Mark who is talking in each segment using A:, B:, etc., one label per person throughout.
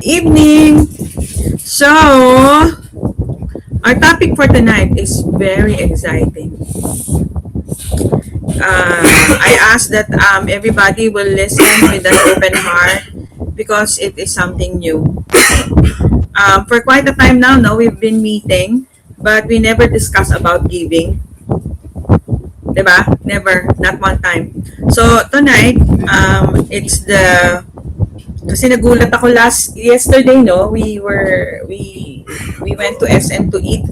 A: Evening. So, our topic for tonight is very exciting. I ask that everybody will listen with an open heart because it is something new. For quite a time now, no, we've been meeting, but we never discuss about giving. Diba? Never, not one time. So, tonight, it's the kasi nagulat ako yesterday, no, we went to SM to eat,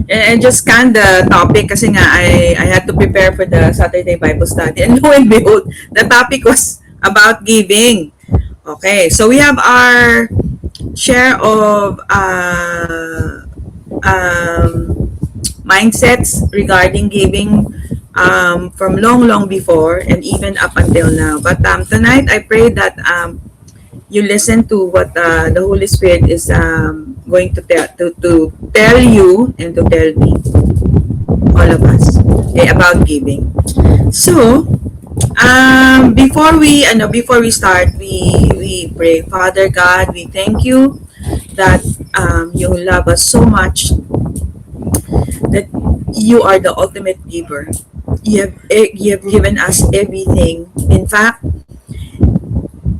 A: and I just scanned the topic kasi nga I had to prepare for the Saturday Bible study, and lo and behold, the topic was about giving. Okay, so we have our share of mindsets regarding giving from long before and even up until now. But tonight, I pray that you listen to what the Holy Spirit is going to tell you and to tell me, all of us, about giving. So, before we start, we pray. Father God, we thank you that you love us so much, that you are the ultimate giver. You have given us everything. In fact,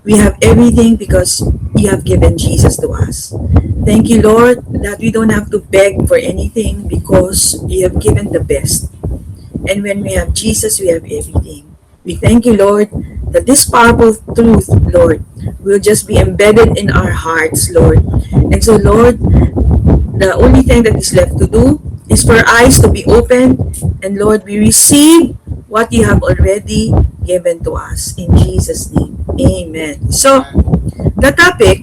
A: we have everything because you have given Jesus to us. Thank you, Lord, that we don't have to beg for anything because you have given the best. And when we have Jesus, we have everything. We thank you, Lord, that this powerful truth, Lord, will just be embedded in our hearts, Lord. And so, Lord, the only thing that is left to do is for eyes to be open, and Lord, we receive what you have already given to us in Jesus' name. Amen. So, the topic,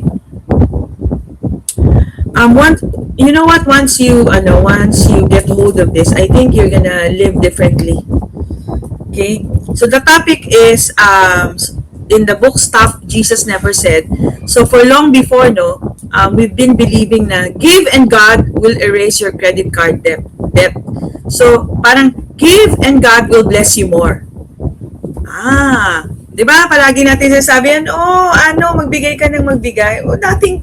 A: once you get hold of this, I think you're gonna live differently. Okay? So the topic is in the book Stop Jesus Never Said. So for long before, we've been believing na give and God will erase your credit card debt. So parang give and God will bless you more. Di ba? Palagi natin sasabihan, magbigay ka ng magbigay.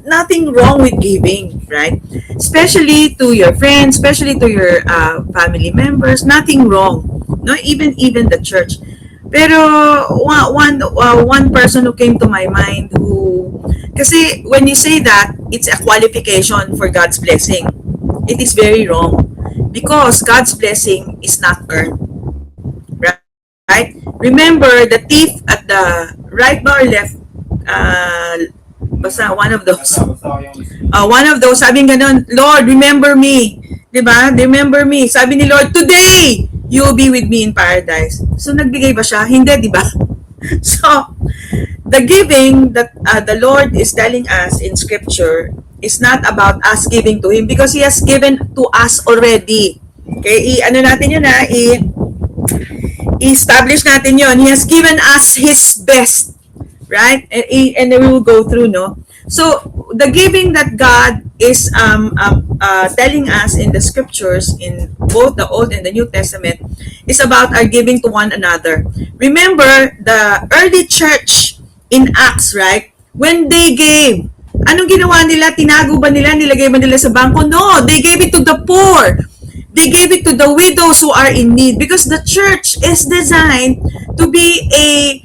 A: Nothing wrong with giving, right? Especially to your friends, especially to your family members, nothing wrong. No, even the church. Pero one person who came to my mind kasi when you say that, it's a qualification for God's blessing. It is very wrong because God's blessing is not earned. Right? Remember the thief at the right or left, basta one of those, sabi ganon, Lord, remember me. Diba? Remember me. Sabi ni Lord, today, you will be with me in paradise. So, nagbigay ba siya? Hindi, diba? So, the giving that the Lord is telling us in Scripture is not about us giving to Him because He has given to us already. Okay? I-establish natin yon. He has given us His best. Right? And we will go through, no? So, the giving that God is telling us in the scriptures, in both the Old and the New Testament, is about our giving to one another. Remember, the early church in Acts, right? When they gave, anong ginawa nila? Tinago ba nila? Nilagay ba nila sa bangko? No, they gave it to the poor. They gave it to the widows who are in need because the church is designed to be a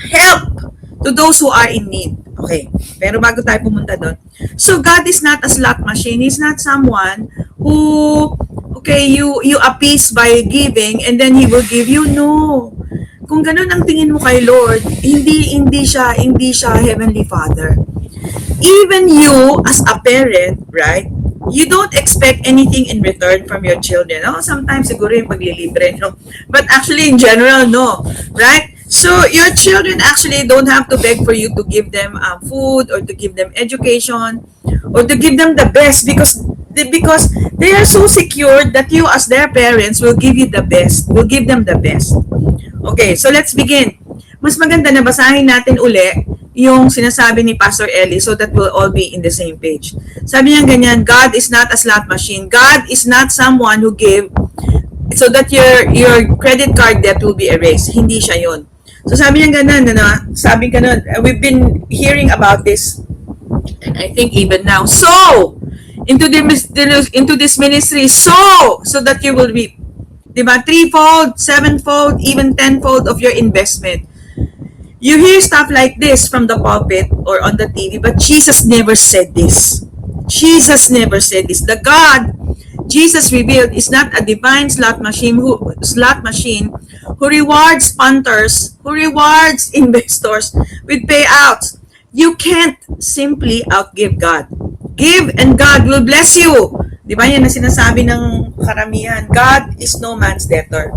A: help to those who are in need. Okay, pero bago tayo pumunta doon. So God is not a slot machine. He's not someone who, you appease by giving and then He will give you. No. Kung ganun ang tingin mo kay Lord, hindi siya Heavenly Father. Even you as a parent, right? You don't expect anything in return from your children. Sometimes siguro yung paglilibre, no? But actually in general, no. Right? So your children actually don't have to beg for you to give them food or to give them education or to give them the best because they are so secured that you as their parents will give you the best, will give them the best. Okay, so let's begin. Mas maganda na basahin natin uli yung sinasabi ni Pastor Ellie so that we'll all be in the same page. Sabi niya ganyan, God is not a slot machine. God is not someone who give so that your credit card debt will be erased. Hindi siya yun. So sabi niya ganun, ano, sabi ganun, we've been hearing about this, and I think even now, so into this ministry, so that you will reap, diba? Threefold, sevenfold, even tenfold of your investment. You hear stuff like this from the pulpit or on the TV, but Jesus never said this. Jesus never said this. The God Jesus revealed is not a divine slot machine who rewards punters, who rewards investors with payouts. You can't simply outgive God. Give and God will bless you. Di ba yan na sinasabi ng karamihan? God is no man's debtor.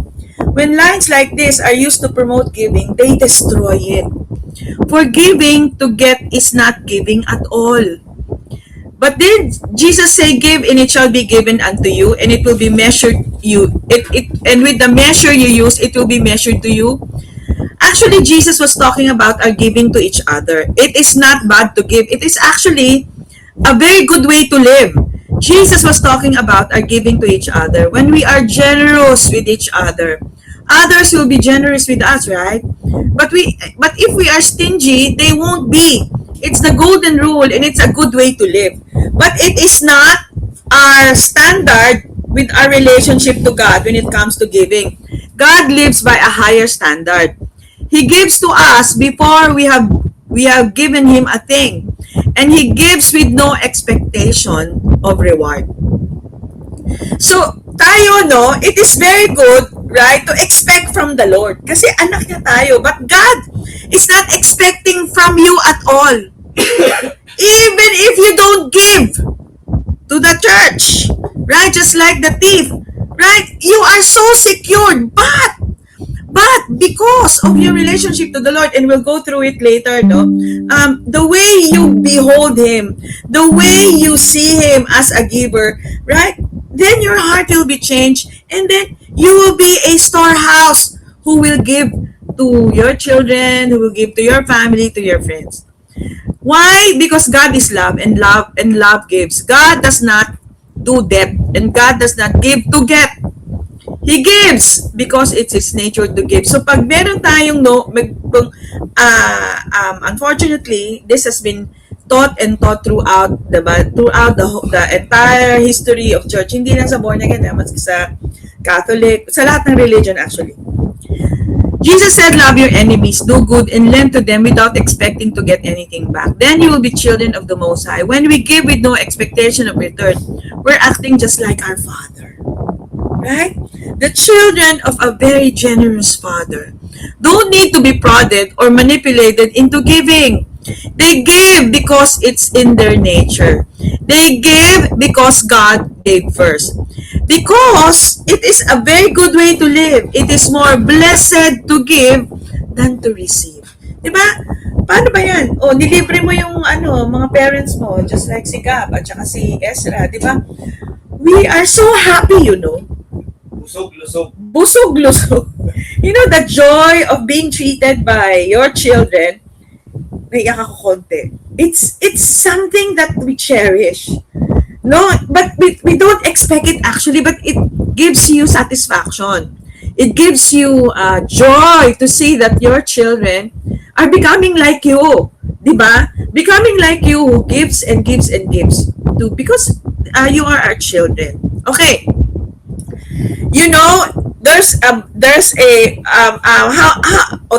A: When lines like this are used to promote giving, they destroy it. For giving to get is not giving at all. But did Jesus say, "Give, and it shall be given unto you, and it will be measured you. And with the measure you use, it will be measured to you"? Actually, Jesus was talking about our giving to each other. It is not bad to give. It is actually a very good way to live. Jesus was talking about our giving to each other. When we are generous with each other, others will be generous with us, right? But if we are stingy, they won't be. It's the golden rule, and it's a good way to live. But it is not our standard with our relationship to God when it comes to giving. God lives by a higher standard. He gives to us before we have given Him a thing. And He gives with no expectation of reward. So, tayo, no, it is very good, right, to expect from the Lord. Kasi anak niya tayo. But God is not expecting from you at all. Even if you don't give to the church, right, just like the thief, right, you are so secured. But because of your relationship to the Lord, and we'll go through it later, no, the way you behold Him, the way you see Him as a giver, right, then your heart will be changed, and then you will be a storehouse who will give to your children, who will give to your family, to your friends. Why? Because God is love, and love gives. God does not do debt, and God does not give to get. He gives because it's His nature to give. So pag meron tayong unfortunately, this has been taught throughout the entire history of church. Hindi lang sa born again, maski sa Catholic, sa lahat ng religion actually. Jesus said, "Love your enemies, do good, and lend to them without expecting to get anything back. Then you will be children of the Most High." When we give with no expectation of return, we're acting just like our Father. Right? The children of a very generous Father don't need to be prodded or manipulated into giving. They give because it's in their nature. They give because God gave first. Because it is a very good way to live. It is more blessed to give than to receive. Diba? Paano ba yan? O, nilibre mo yung mga parents mo, just like si Gab at saka si Ezra, diba? We are so happy, you know.
B: Busog-lusog.
A: Busog-lusog. You know, the joy of being treated by your children, naiyak ako konti. It's something that we cherish. No, but we don't expect it actually, but it gives you satisfaction. It gives you joy to see that your children are becoming like you. Diba? Becoming like you, who gives and gives and gives. Because you are our children. Okay. You know, there's a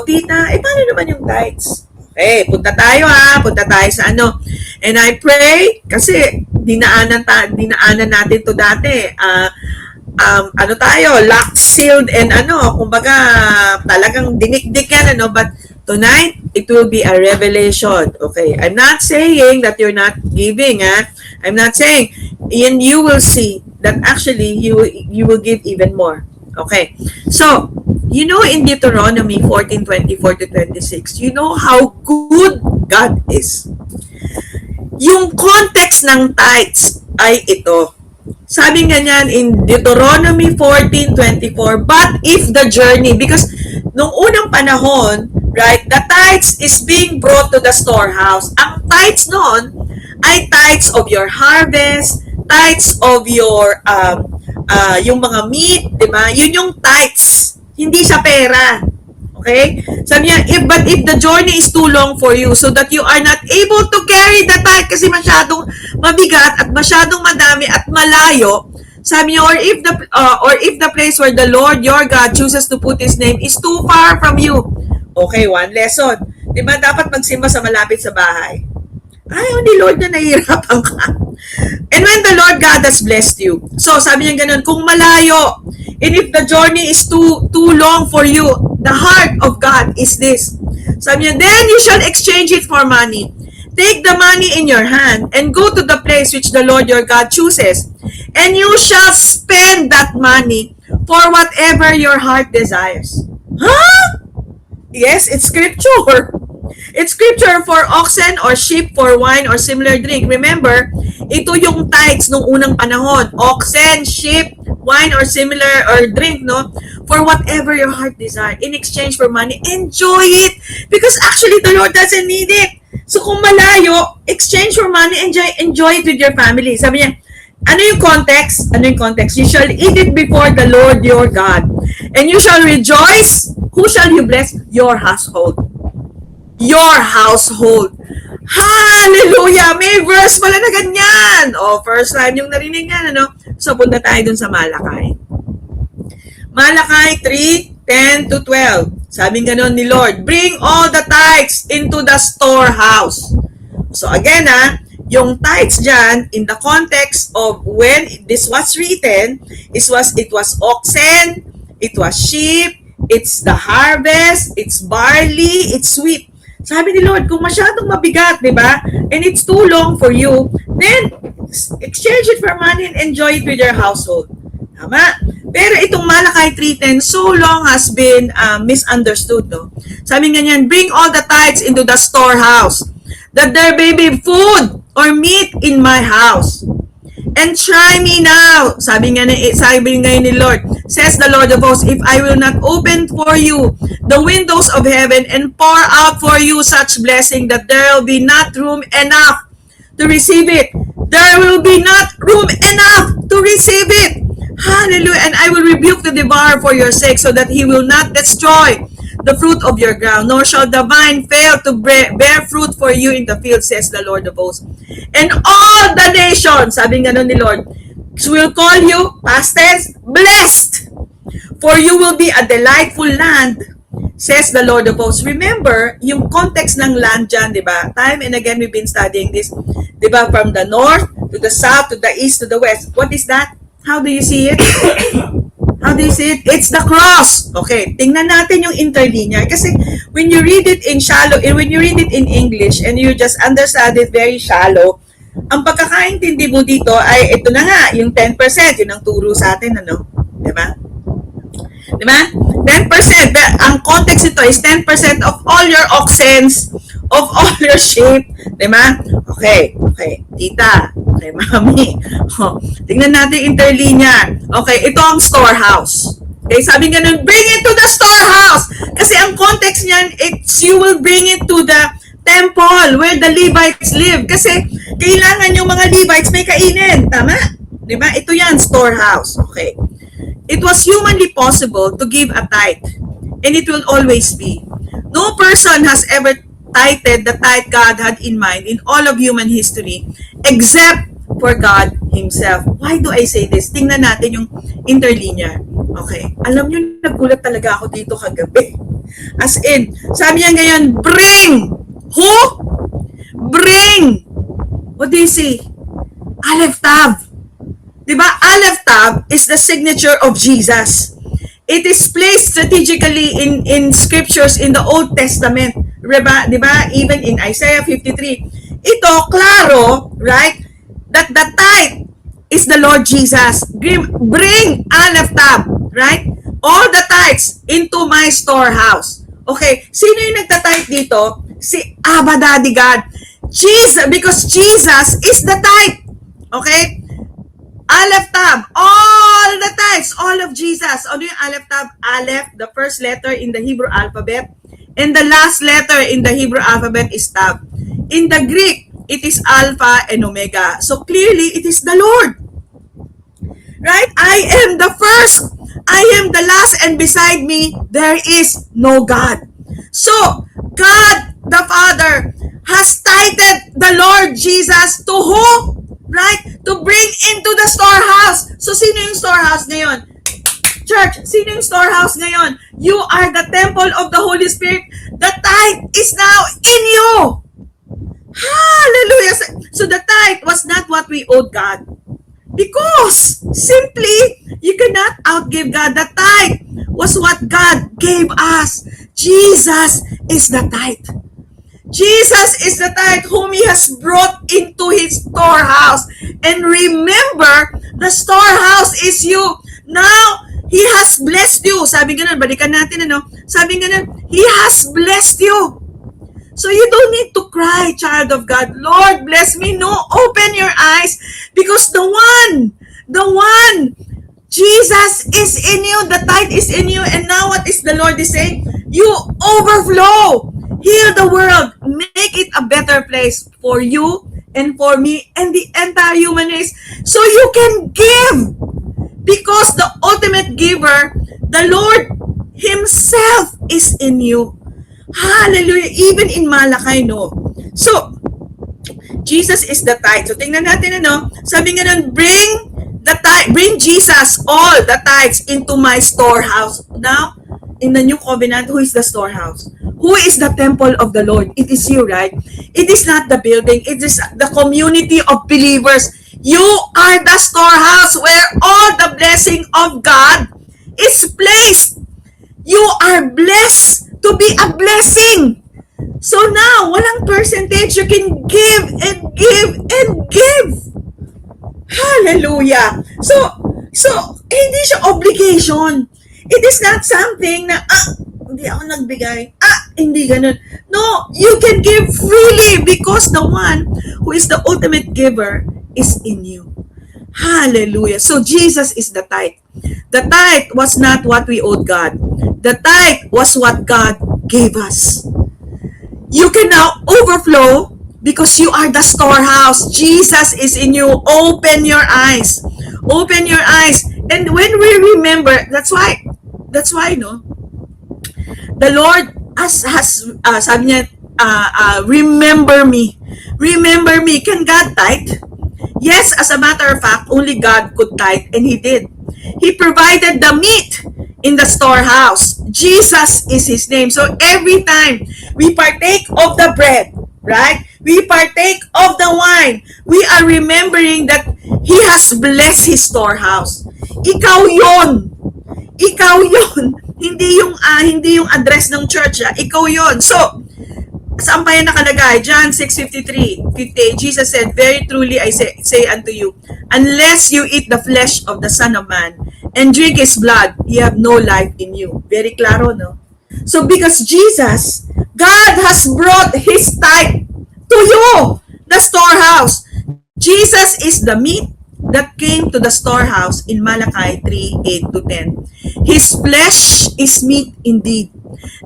A: tita, paano naman yung tithes? Okay, punta tayo sa and I pray kasi dinaanan natin to dati. Locked, sealed, and kumbaga talagang dinikdik yan, but tonight it will be a revelation. Okay, I'm not saying that you're not giving, I'm not saying, and you will see that actually you will give even more. Okay, so you know, in Deuteronomy 14:24-26, you know how good God is. Yung context ng tithes ay ito. Sabi nga niyan in Deuteronomy 14:24, but if the journey, because nung unang panahon, right, the tithes is being brought to the storehouse. Ang tithes noon ay tithes of your harvest, tithes of your yung mga meat, di ba? Yun yung tithes. Hindi siya pera. Okay? Sabi niya, if the journey is too long for you so that you are not able to carry the tithe kasi masyadong mabigat at masyadong madami at malayo, sabi niya, or if the place where the Lord your God chooses to put His name is too far from you. Okay, one lesson. Diba dapat magsimba sa malapit sa bahay? Ayaw ni Lord na nahihirapan ka. And when the Lord God has blessed you. So, sabi niya ganun, kung malayo, and if the journey is too long for you, the heart of God is this. Sabi niya, then you shall exchange it for money. Take the money in your hand and go to the place which the Lord your God chooses. And you shall spend that money for whatever your heart desires. Huh? Yes, it's scripture. It's scripture for oxen or sheep for wine or similar drink. Remember, ito yung tithes nung unang panahon. Oxen, sheep, wine or similar or drink, no? For whatever your heart desire. In exchange for money, enjoy it. Because actually, the Lord doesn't need it. So kung malayo, exchange for money, enjoy it with your family. Sabi niya, ano yung context? Ano yung context? You shall eat it before the Lord your God. And you shall rejoice. Who shall you bless? Your household. Your household. Hallelujah! May verse pala na ganyan. First time yung narinig yan, ano? So, punta tayo dun sa Malakay. Malakay 3:10-12. Sabi ganon ni Lord, bring all the tithes into the storehouse. So, again, yung tithes dyan, in the context of when this was written, it was oxen, it was sheep, it's the harvest, it's barley, it's wheat. Sabi ni Lord, kung masyadong mabigat, di ba? And it's too long for you, then exchange it for money and enjoy it with your household. Tama? Pero itong Malakay 3:10 so long has been misunderstood, no? Sabi nga niyan, bring all the tithes into the storehouse, that there may be food or meat in my house. And try me now, sabi nga ni Lord, says the Lord of hosts, if I will not open for you the windows of heaven and pour out for you such blessing that there will be not room enough to receive it. There will be not room enough to receive it. Hallelujah. And I will rebuke the devourer for your sake so that he will not destroy the fruit of your ground, nor shall the vine fail to bear fruit for you in the field, says the Lord of hosts. And all the nations, sabi nga nun ni Lord, will call you, past tense, blessed, for you will be a delightful land, says the Lord of hosts. Remember, yung context ng land dyan, di ba? Time and again, we've been studying this, di ba? From the north, to the south, to the east, to the west. What is that? How do you see it? How do you see it? It's the cross. Okay, tingnan natin yung interlinear. Kasi when you read it in shallow, when you read it in English and you just understand it very shallow, ang pagkakaintindi mo dito ay ito na nga, yung 10%, yun ang turo sa atin, ano? Diba? Diba? 10%. Ang context ito is 10% of all your oxens, of all your sheep. Diba? Okay. Tita. Okay, mami. Tingnan natin interlinear. Okay, ito ang storehouse. Okay, sabi nga nun, bring it to the storehouse. Kasi ang context niyan, you will bring it to the temple where the Levites live. Kasi kailangan yung mga Levites may kainin. Tama? Diba? Ito yan, storehouse. Okay. It was humanly possible to give a tithe. And it will always be. No person has ever tithed the tithe God had in mind in all of human history except for God Himself. Why do I say this? Tingnan natin yung interlinear. Okay. Alam nyo, nagulat talaga ako dito kagabi. As in, sabi niya ngayon, bring! Who? Bring! What do you see? Aleph Tav. Diba? Aleph Tav is the signature of Jesus. It is placed strategically in scriptures in the Old Testament. Diba? Even in Isaiah 53. Ito, klaro, right? That the tithe is the Lord Jesus. Bring Aleph Tav, right? All the tithes into my storehouse. Okay, sino yung nagtatithe dito? Si Abba Daddy God. Jesus, because Jesus is the tithe. Okay? Aleph Tav, all the tithes, all of Jesus. Ano yung Aleph Tav? Aleph, the first letter in the Hebrew alphabet. And the last letter in the Hebrew alphabet is Tav. In the Greek, it is Alpha and Omega. So clearly, it is the Lord. Right? I am the first. I am the last, and beside me, there is no God. So, God the Father has titled the Lord Jesus to who? Right? To bring into the storehouse. So, sino yung storehouse ngayon? Church, sino yung storehouse ngayon? You are the temple of the Holy Spirit. The tithe is now in you. Hallelujah. So the tithe was not what we owed God. Because simply, you cannot outgive God. The tithe was what God gave us. Jesus is the tithe. Jesus is the tithe whom He has brought into His storehouse. And remember, the storehouse is you. Now, He has blessed you. Sabi ganun, balikan natin, ano? Sabi ganun, He has blessed you. So you don't need to cry, child of God, Lord, bless me. No, open your eyes, because the one, Jesus is in you, the tithe is in you, and now what is the Lord is saying? You overflow. Heal the world. Make it a better place for you and for me and the entire human race. So you can give. Because the ultimate giver, the Lord Himself is in you. Hallelujah. Even in Malakay, no? So, Jesus is the tithe. So, tingnan natin, ano? Sabi nga nun, bring Jesus all the tithes into my storehouse. Now, in the new covenant, who is the storehouse? Who is the temple of the Lord? It is you, right? It is not the building. It is the community of believers. You are the storehouse where all the blessing of God is placed. You are blessed to be a blessing. So now, walang percentage. You can give and give and give. Hallelujah. So hindi siya obligation. It is not something na, hindi ako nagbigay. Hindi ganun. No, you can give freely because the one who is the ultimate giver is in you. Hallelujah. So Jesus is the tithe. The tithe was not what we owed God. The tithe was what God gave us. You can now overflow because you are the storehouse. Jesus is in you. Open your eyes. Open your eyes. And when we remember, that's why, no? The Lord sabi niya, remember me. Remember me. Can God tithe? Yes, as a matter of fact, only God could tithe, and He did. He provided the meat in the storehouse. Jesus is His name. So every time we partake of the bread, right? We partake of the wine. We are remembering that He has blessed His storehouse. Ikaw yon. Ikaw yon. Hindi yung address ng church. Ikaw yon. So, saan pa yan nakalagay? John 6:53-58, Jesus said, very truly I say unto you, unless you eat the flesh of the Son of Man and drink His blood, you have no life in you. Very claro, no? So because Jesus, God has brought His tithe to you, the storehouse. Jesus is the meat that came to the storehouse in Malachi 3:8-10. His flesh is meat indeed.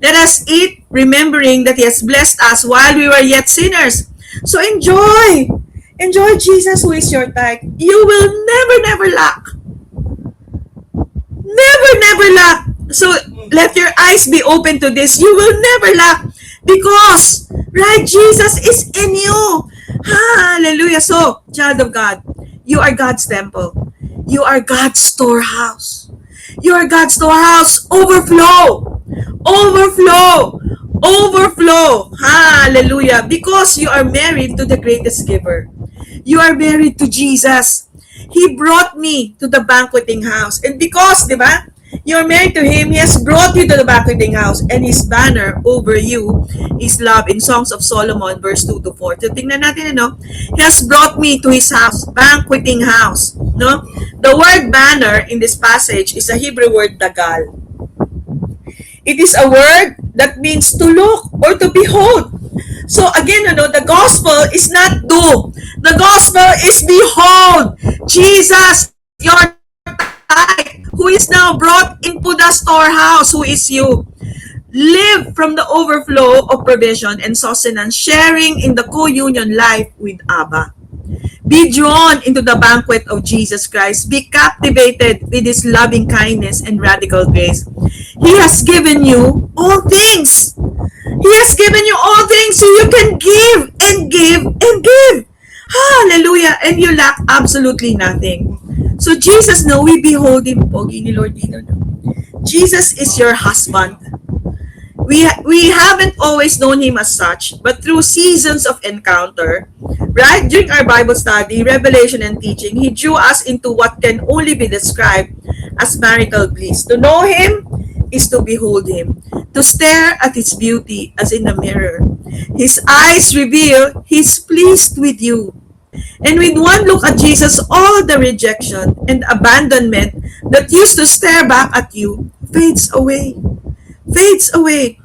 A: Let us eat, remembering that He has blessed us while we were yet sinners. So enjoy Jesus, who is your tithe. You will never lack. Never lack. So let your eyes be open to this. You will never lack because, right, Jesus is in you. Hallelujah. So, child of God, you are God's temple. You are God's storehouse. You are God's storehouse. Overflow. Hallelujah. Because you are married to the greatest giver. You are married to Jesus. He brought me to the banqueting house. And because, di ba, you're married to Him, He has brought you to the banqueting house, and His banner over you is love, in Songs of Solomon, verse 2-4. So, tingnan natin, no? He has brought me to His house, banqueting house. No? The word banner in this passage is a Hebrew word, dagal. It is a word that means to look or to behold. So again, the gospel is not do. The gospel is behold. Jesus, your tithe, who is now brought into the storehouse, who is you. Live from the overflow of provision and sustenance, sharing in the co-union life with Abba. Be drawn into the banquet of Jesus Christ. Be captivated with His loving kindness and radical grace. He has given you all things. He has given you all things so you can give and give and give. Hallelujah! And you lack absolutely nothing. So Jesus, no, we behold Him. Pogi ni Lord dito, no? Jesus is your husband. We haven't always known Him as such, but through seasons of encounter, right, during our Bible study, revelation, and teaching, He drew us into what can only be described as marital bliss. To know Him is to behold Him, to stare at His beauty as in a mirror. His eyes reveal He's pleased with you. And with one look at Jesus, all the rejection and abandonment that used to stare back at you fades away. Fades away.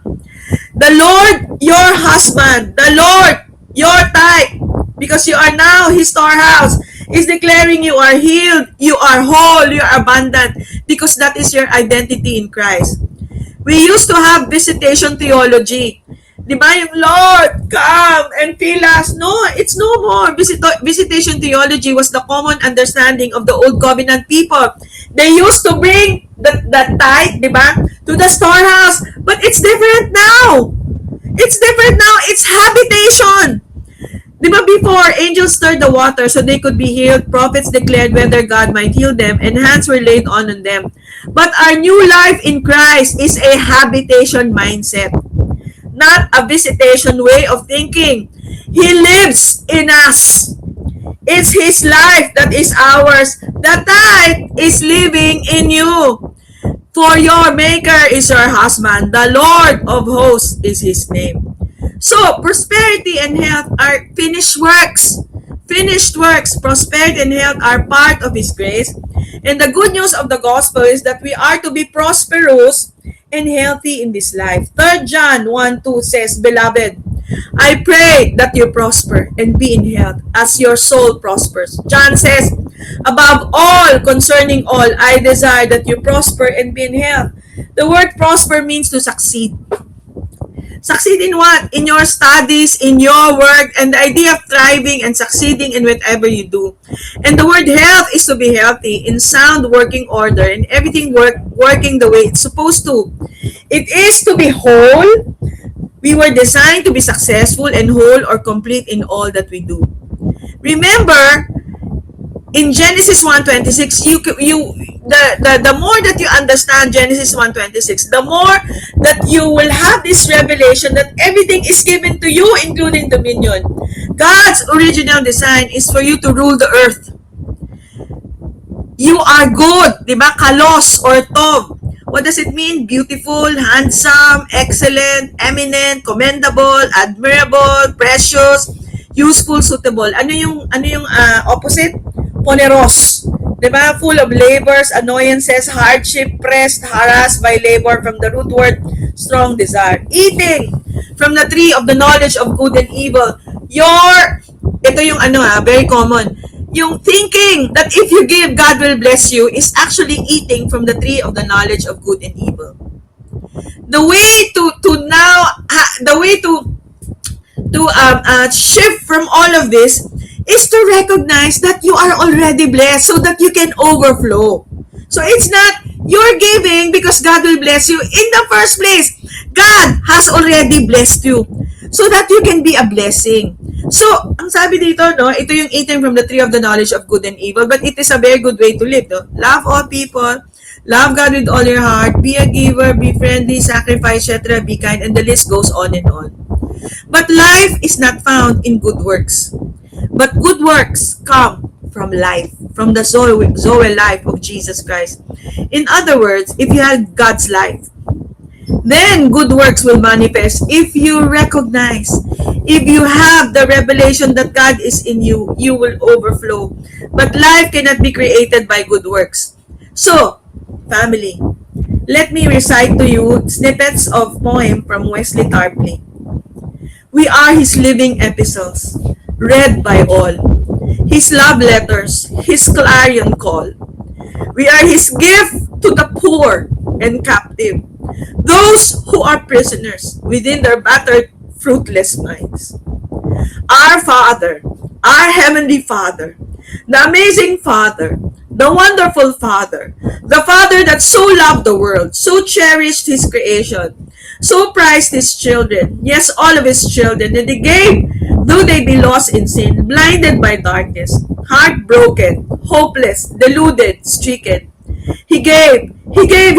A: The Lord, your husband, the Lord, your type, because you are now His storehouse, is declaring you are healed, you are whole, you are abundant, because that is your identity in Christ. We used to have visitation theology. Di ba yung Lord, come and fill us? No, it's no more. Visitation theology was the common understanding of the Old Covenant people. They used to bring the tithe, di ba, to the storehouse. But it's different now. It's different now. It's habitation. Di ba before, angels stirred the water so they could be healed. Prophets declared whether God might heal them, and hands were laid on them. But our new life in Christ is a habitation mindset, not a visitation way of thinking. He lives in us. It's His life that is ours. The tithe is living in you. For your Maker is your husband. The Lord of hosts is His name. So, prosperity and health are finished works. Finished works, prosperity and health are part of His grace. And the good news of the gospel is that we are to be prosperous and healthy in this life. 3 John 1:2 says, Beloved, I pray that you prosper and be in health as your soul prospers. John says, above all, concerning all, I desire that you prosper and be in health. The word prosper means to succeed. Succeed in what? In your studies, in your work, and the idea of thriving and succeeding in whatever you do. And the word health is to be healthy, in sound working order, and everything working the way it's supposed to. It is to be whole. We were designed to be successful and whole or complete in all that we do. Remember, in Genesis 1:26, the more that you understand Genesis 1:26, the more that you will have this revelation that everything is given to you, including dominion. God's original design is for you to rule the earth. You are good, di ba? Kalos or tov. What does it mean? Beautiful, handsome, excellent, eminent, commendable, admirable, precious, useful, suitable. Ano yung opposite? Poneros. Diba? Full of labors, annoyances, hardship, pressed, harassed by labor, from the root word, strong desire. Eating from the tree of the knowledge of good and evil. Ito yung very common. Yung thinking that if you give, God will bless you is actually eating from the tree of the knowledge of good and evil. The way to shift from all of this is to recognize that you are already blessed so that you can overflow. So it's not you're giving because God will bless you. In the first place, God has already blessed you so that you can be a blessing. So, ang sabi dito, no, ito yung eating from the tree of the knowledge of good and evil, but it is a very good way to live. No? Love all people, love God with all your heart, be a giver, be friendly, sacrifice, etc., be kind, and the list goes on and on. But life is not found in good works. But good works come from life, from the Zoe life of Jesus Christ. In other words, if you have God's life, then good works will manifest. If you recognize, if you have the revelation that God is in you, you will overflow. But life cannot be created by good works. So, family, let me recite to you snippets of poem from Wesley Tarpley. We are His living epistles, read by all. His love letters, His clarion call. We are His gift to the poor and captive, those who are prisoners within their battered, fruitless minds. Our Father, our Heavenly Father, the amazing Father, the wonderful Father, the Father that so loved the world, so cherished His creation, so prized His children, yes, all of His children, and He gave, though they be lost in sin, blinded by darkness, heartbroken, hopeless, deluded, stricken. He gave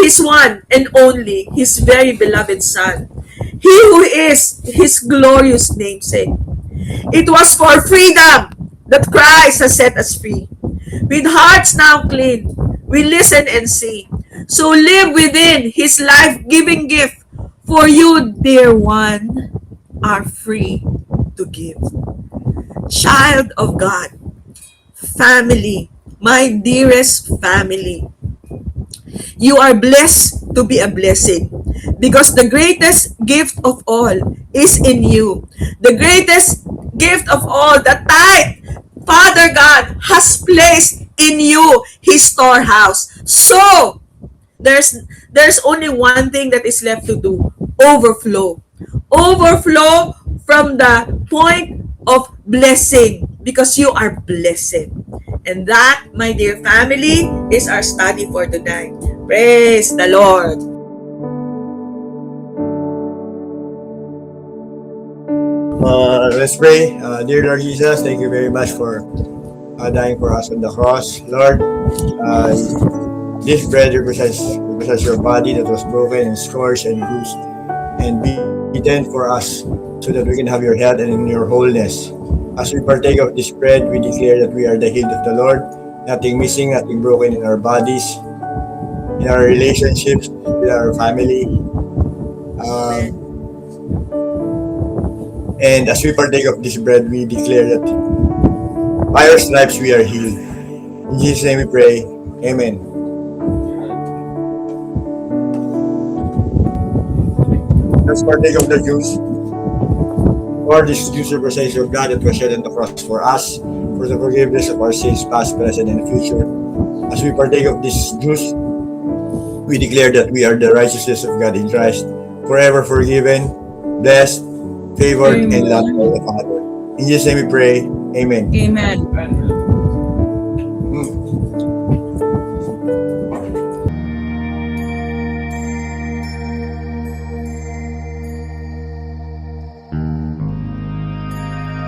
A: His one and only, His very beloved Son, He who is His glorious namesake. It was for freedom that Christ has set us free. With hearts now clean, we listen and see. So live within His life-giving gift, for you, dear one, are free to give. Child of God, family, my dearest family, you are blessed to be a blessing because the greatest gift of all is in you. The greatest gift of all, the tithe, Father God has placed in you His storehouse. So, there's only one thing that is left to do: overflow. Overflow from the point of blessing because you are blessed. And that, my dear family, is our study for tonight. Praise the Lord.
B: Let's pray. Dear Lord Jesus, thank you very much for dying for us on the cross. Lord, this bread represents your body that was broken and scourged and bruised and beaten for us so that we can have your health and in your wholeness. As we partake of this bread, we declare that we are the healed of the Lord, nothing missing, nothing broken in our bodies, in our relationships, with our family. And as we partake of this bread, we declare that by our stripes we are healed. In Jesus' name we pray. Amen. Let's partake of the juice. Lord, this juice represents your blood that was shed on the cross for us, for the forgiveness of our sins, past, present, and future. As we partake of this juice, we declare that we are the righteousness of God in Christ, forever forgiven, blessed, favored, and loved by the Father. In Jesus' name we pray. Amen.
A: Amen.